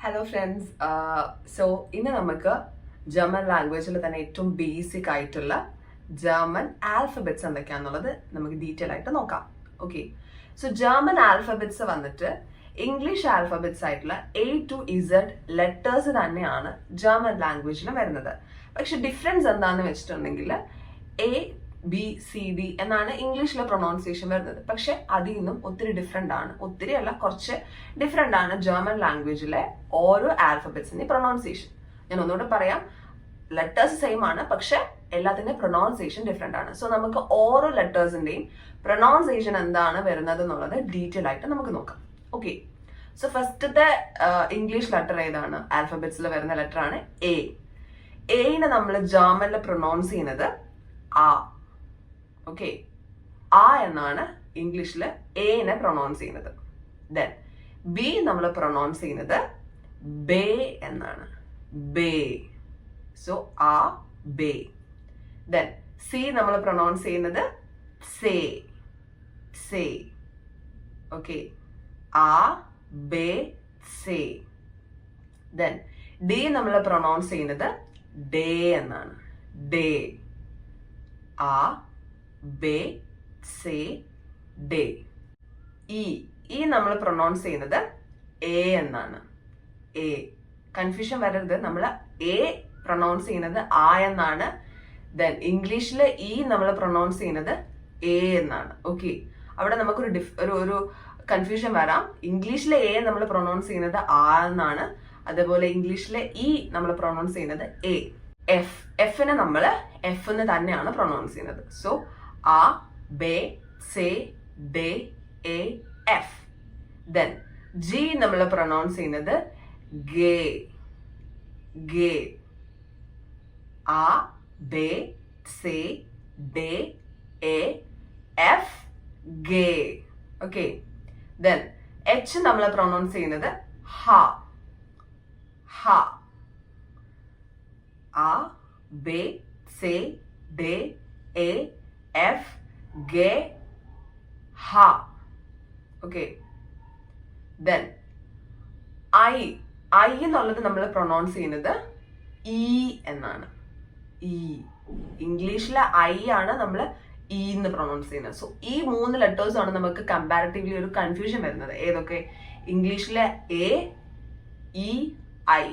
Hello friends. So ഇന്ന് നമുക്ക് German ലാംഗ്വേജിൽ തന്നെ ഏറ്റവും ബേസിക് ആയിട്ടുള്ള ജർമ്മൻ ആൽഫബറ്റ്സ് എന്തൊക്കെയാണെന്നുള്ളത് നമുക്ക് ഡീറ്റെയിൽ ആയിട്ട് നോക്കാം. ഓക്കെ, സോ ജർമ്മൻ ആൽഫബറ്റ്സ് വന്നിട്ട് ഇംഗ്ലീഷ് ആൽഫബറ്റ്സ് ആയിട്ടുള്ള A to Z ലെറ്റേഴ്സ് തന്നെയാണ് ജർമ്മൻ ലാംഗ്വേജിൽ വരുന്നത്. പക്ഷെ ഡിഫറൻസ് എന്താണെന്ന് വെച്ചിട്ടുണ്ടെങ്കിൽ ABCD എന്നാണ് ഇംഗ്ലീഷിലെ പ്രൊണൗൺസിയേഷൻ വരുന്നത്. പക്ഷെ അതിൽ നിന്നും ഒത്തിരി ഡിഫറെന്റ് ആണ്, ഒത്തിരി അല്ല കുറച്ച് ഡിഫറെന്റ് ആണ് ജർമ്മൻ ലാംഗ്വേജിലെ ഓരോ ആൽഫബറ്റ്സിന്റെ പ്രൊണൗൺസിയേഷൻ. ഞാൻ ഒന്നുകൂടെ പറയാം, ലെറ്റേഴ്സ് സെയിം ആണ്, പക്ഷെ എല്ലാത്തിന്റെയും പ്രൊണൗൺസിയേഷൻ ഡിഫറെന്റ് ആണ്. സോ നമുക്ക് ഓരോ ലെറ്റേഴ്സിന്റെയും പ്രൊണൗൺസിയേഷൻ എന്താണ് വരുന്നത് എന്നുള്ളത് ഡീറ്റെയിൽ ആയിട്ട് നമുക്ക് നോക്കാം. ഓക്കെ, സോ ഫസ്റ്റത്തെ ഇംഗ്ലീഷ് ലെറ്റർ ഏതാണ്? ആൽഫബറ്റ്സിൽ വരുന്ന ലെറ്റർ ആണ് എ. എനെ നമ്മൾ ജർമ്മനിൽ പ്രൊണൗൺസ് ചെയ്യുന്നത് ആ. ഓക്കെ, ആ എന്നാണ് ഇംഗ്ലീഷിൽ എനെ പ്രൊണൗൺസ് ചെയ്യുന്നത്. ദെൻ ബി നമ്മൾ പ്രൊണൗൺസ് ചെയ്യുന്നത് ബേ എന്നാണ്, ബേ. സോ ആ ബേ. ദെൻ സി നമ്മൾ പ്രൊണൗൺസ് ചെയ്യുന്നത് സേ, സേ. ഓക്കെ, ആ ബേ സേ. ദെൻ ഡി നമ്മൾ പ്രൊണൗൺസ് ചെയ്യുന്നത് ഡേ എന്നാണ്, ഡേ. ആ ബേ സേ ഡേ. ഇ നമ്മൾ പ്രൊണൗൺസ് ചെയ്യുന്നത് എ എന്നാണ്, എ. കൺഫ്യൂഷൻ വരരുത്, നമ്മൾ എ പ്രൊണൗൺസ് ചെയ്യുന്നത് ആ എന്നാണ്. ദെൻ ഇംഗ്ലീഷിൽ ഇ നമ്മൾ പ്രൊണൗൺസ് ചെയ്യുന്നത് എ എന്നാണ്. ഓക്കെ, അവിടെ നമുക്കൊരു ഒരു കൺഫ്യൂഷൻ വരാം. ഇംഗ്ലീഷിലെ എ നമ്മൾ പ്രൊണൗൺസ് ചെയ്യുന്നത് ആ എന്നാണ്, അതേപോലെ ഇംഗ്ലീഷിലെ ഇ നമ്മൾ പ്രൊണൗൺസ് ചെയ്യുന്നത് എ. എഫിനെ നമ്മൾ എഫ് എന്ന് തന്നെയാണ് പ്രൊണൗൺസ് ചെയ്യുന്നത്. സോ ആ ബേ സേ ഡേ എ എഫ്. ദെൻ ജി നമ്മൾ പ്രൊണൗൺസ് ചെയ്യുന്നത് ഗേ, ഗേ. ആ ബേ സേ ഡേ എ എഫ് ഗേ. ഓക്കെ, ദെൻ എച്ച് നമ്മൾ പ്രൊണൗൺസ് ചെയ്യുന്നത് ഹ, ഹ. ആ ബേ സേ ഡേ എ എഫ് ഗേ ഹ. ഓക്കെ, ദെൻ ഐ എന്നുള്ളത് നമ്മൾ പ്രൊണൗൺസ് ചെയ്യുന്നത് ഇ എന്നാണ്, ഇ. ഇംഗ്ലീഷിലെ ഐ ആണ് നമ്മൾ ഇ എന്ന് പ്രൊണൗൺസ് ചെയ്യുന്നത്. സോ ഈ മൂന്ന് ലെറ്റേഴ്സ് ആണ് നമുക്ക് കമ്പാരിറ്റീവ്ലി ഒരു കൺഫ്യൂഷൻ വരുന്നത്. ഏതൊക്കെ? ഇംഗ്ലീഷിലെ എ, ഇ, ഐ.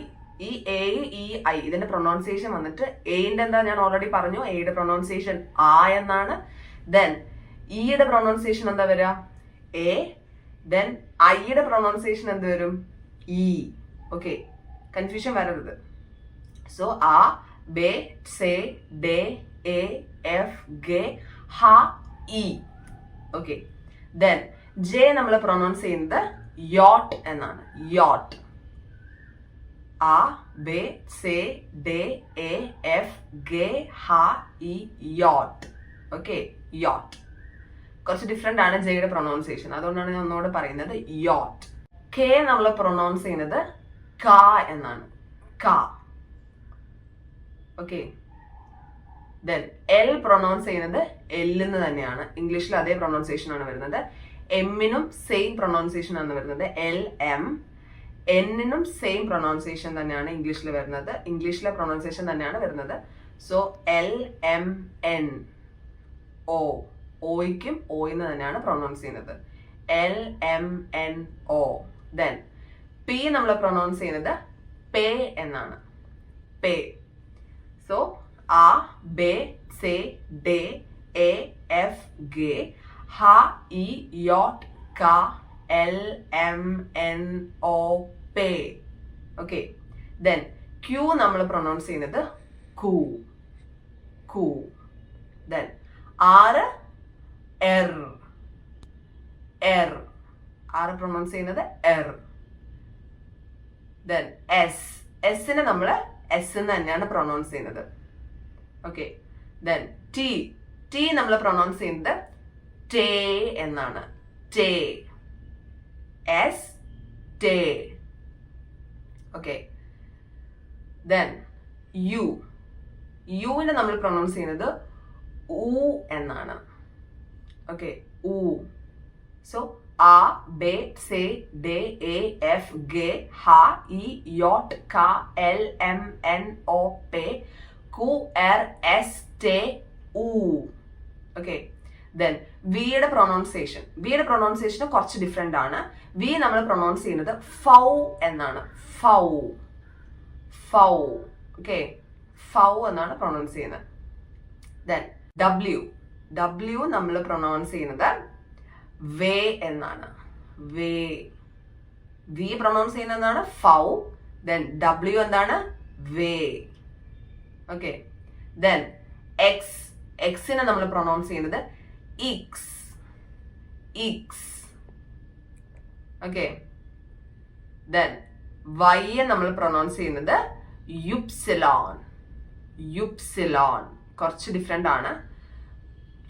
ഈ എ, ഇ, ഐ ഇതിന്റെ പ്രൊണൗൺസിയേഷൻ വന്നിട്ട് എന്റെ എന്താ ഞാൻ ഓൾറെഡി പറഞ്ഞു, എയുടെ പ്രൊണൗൺസിയേഷൻ ആ എന്നാണ്. ദെൻ ഇയുടെ പ്രൊണൗൺസിയേഷൻ എന്താ വരിക? എ. ദെൻ ഐയുടെ പ്രൊണൗൺസിയേഷൻ എന്ത് വരും? ഇ. ഓക്കെ, കൺഫ്യൂഷൻ വരരുത്. സോ ആ ബേ സേ ഡേ എ എഫ് ഗേ ഹ ഇ. ഓക്കെ, ദെൻ ജെ നമ്മൾ പ്രൊണൗൺസ് ചെയ്യുന്നത് യോട്ട് എന്നാണ്, യോട്ട്. ആ ബേ സേ ഡേ എ എഫ് ഗേ ഹ ഇ യോട്ട്. ഓക്കെ, യോട്ട്. കുറച്ച് ഡിഫറെന്റ് ആണ് ജെയുടെ പ്രൊണൗൺസിയേഷൻ, അതുകൊണ്ടാണ് ഞാൻ ഒന്നുകൂടെ പറയുന്നത് യോട്ട്. കെ നമ്മൾ പ്രൊണൗൺസ് ചെയ്യുന്നത് ക എന്നാണ്, ക. ഓക്കെ, ദെൻ എൽ പ്രൊണൗൺസ് ചെയ്യുന്നത് എൽ എന്ന് തന്നെയാണ്. ഇംഗ്ലീഷിൽ അതേ പ്രൊണൗൺസിയേഷൻ ആണ് വരുന്നത്. എമ്മിനും സെയിം പ്രൊണൗൺസിയേഷൻ ആണ് വരുന്നത്, എൽ എം. എന്നിനും സെയിം പ്രൊണൗൺസിയേഷൻ തന്നെയാണ് ഇംഗ്ലീഷിൽ വരുന്നത്, ഇംഗ്ലീഷിലെ പ്രൊണൗൺസിയേഷൻ തന്നെയാണ് വരുന്നത്. So L M N O, ഓയ്ക്കും ഓയിന്ന് തന്നെയാണ് പ്രൊണൗൺസ് ചെയ്യുന്നത്, L M N O. Then P നമ്മൾ പ്രൊണൗൺസ് ചെയ്യുന്നത് പേ എന്നാണ്, പേ. സോ ആ ബേ സേ ഡേ എ എഫ് ഗേ ഹ ഇ യോട്ട് ക എൽ എം എൻ ഒ പേ. ഓക്കെ, ദെൻ ക്യൂ നമ്മൾ പ്രൊണൗൺസ് ചെയ്യുന്നത് കൂ, കൂ. ദെൻ ആറ് എർ, എർ. ആറ് പ്രൊണൗൺസ് ചെയ്യുന്നത് എർ. ദെൻ എസ്, എസിനെ നമ്മൾ എസ് എന്ന് തന്നെയാണ് പ്രൊണൗൺസ് ചെയ്യുന്നത്. ഓക്കെ, ദെൻ ടി, ടി നമ്മൾ പ്രൊണൗൺസ് ചെയ്യുന്നത് ടേ എന്നാണ്, ടേ, എസ് ടേ. ഓക്കെ, ദെൻ യു, യുവിനെ നമ്മൾ പ്രൊണൗൺസ് ചെയ്യുന്നത് ഊ എന്നാണ്. Okay, ud. So A, B, C, D, E, F, G, H, I, J, K, L, M, N, O, P, Q, R, S, T, U. Okay. Then വിയുടെ pronunciation. വിയുടെ pronunciation കുറച്ച് different ആണ്. V നമ്മൾ pronounce ചെയ്യുന്നത് ഫൗ എന്നാണ്. ഫൗ ഫൗ. Okay, ഫൗ എന്നാണ് pronounce ചെയ്യുന്നത്. Then W. W നമ്മൾ പ്രൊനൗൺസ് ചെയ്യുന്നത് വേ എന്നാണ്. വേ. വി പ്രൊനൗൺസ് ചെയ്യുന്നതാണ് ഫൗ. ദെൻ ഡബ്ല്യു എന്താണ്? വേ. ഓക്കെ. Then X. എക്സിനെ നമ്മൾ പ്രൊനൗൺസ് ചെയ്യുന്നത് ഇക്സ്. ഇക്സ്. ഓക്കെ. ദെൻ വൈയെ നമ്മൾ പ്രൊനൗൺസ് ചെയ്യുന്നത് യുപ്സിലോൺ. യുപ്സിലോൺ. കുറച്ച് ഡിഫറെന്റ് ആണ്.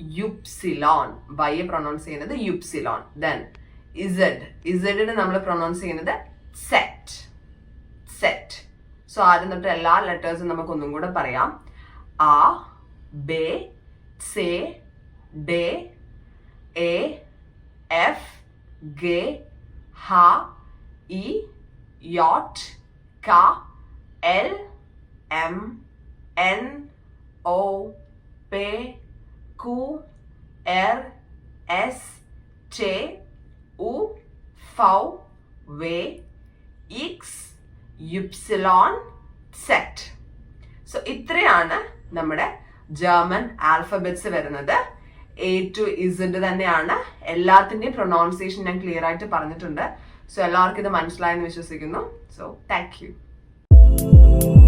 യുപ്സിലോൺ. വൈയെ പ്രൊനൗൺസ് ചെയ്യുന്നത് യുപ്സിലോൺ. Then Z. ഇസഡിനെ നമ്മൾ പ്രൊനൗൺസ് ചെയ്യുന്നത് സെറ്റ്. സെറ്റ്. സോ ആദ്യം തൊട്ട് എല്ലാ ലെറ്റേഴ്സും നമുക്ക് ഒന്നും കൂടെ പറയാം. ആ, ബേ, സേ, ഡേ, എ, എഫ്, ഗെ, ഹ, ഇ, യോട്ട്, ക, എൽ, എം, എൻ, ഒ, പേ, Q, R, S, T, U, V, W, X, Y, Z. So ഇത്രയാണ് നമ്മുടെ ജർമ്മൻ ആൽഫബറ്റ്സ് വരുന്നത്. A to Z തന്നെയാണ്. എല്ലാത്തിന്റെയും പ്രൊനൗൺസിയേഷൻ ഞാൻ ക്ലിയർ ആയിട്ട് പറഞ്ഞിട്ടുണ്ട്. സോ എല്ലാവർക്കും ഇത് മനസ്സിലായെന്ന് വിശ്വസിക്കുന്നു. So thank you.